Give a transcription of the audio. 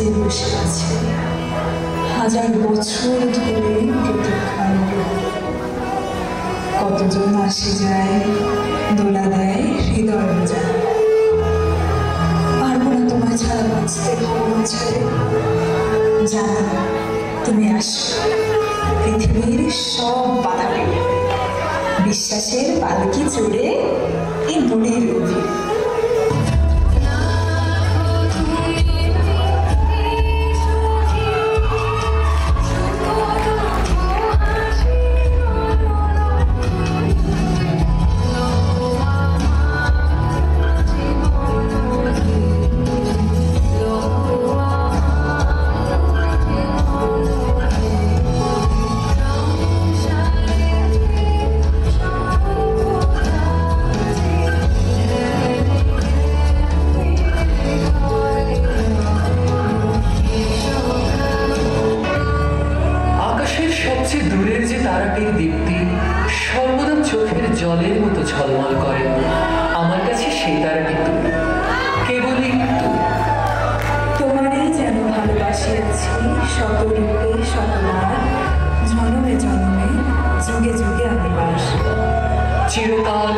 যে বসে আছে হাজার বছর ধরে প্রতীক্ষায় কতজন আসে যায় দোলা দেয় হৃদয় যায় পারবো না তোমার ছাড়া বাঁচতে ঘর ছেড়ে জানো তুমি আসো পৃথিবীর সব বাধা পেয়ে বিশ্বাসের পালকি চড়ে এই মনের গভীর তারাটির দীপ্তি সর্বদা চোখের জলের মতো ঝলমল করে আমার কাছে সেই তারাটি তুমি কেবলই তুমি তোমারই যেন ভালোবাসিয়াছি শত রূপে শতবার জনমে জনমে যুগে যুগে আমি বাস চিরকাল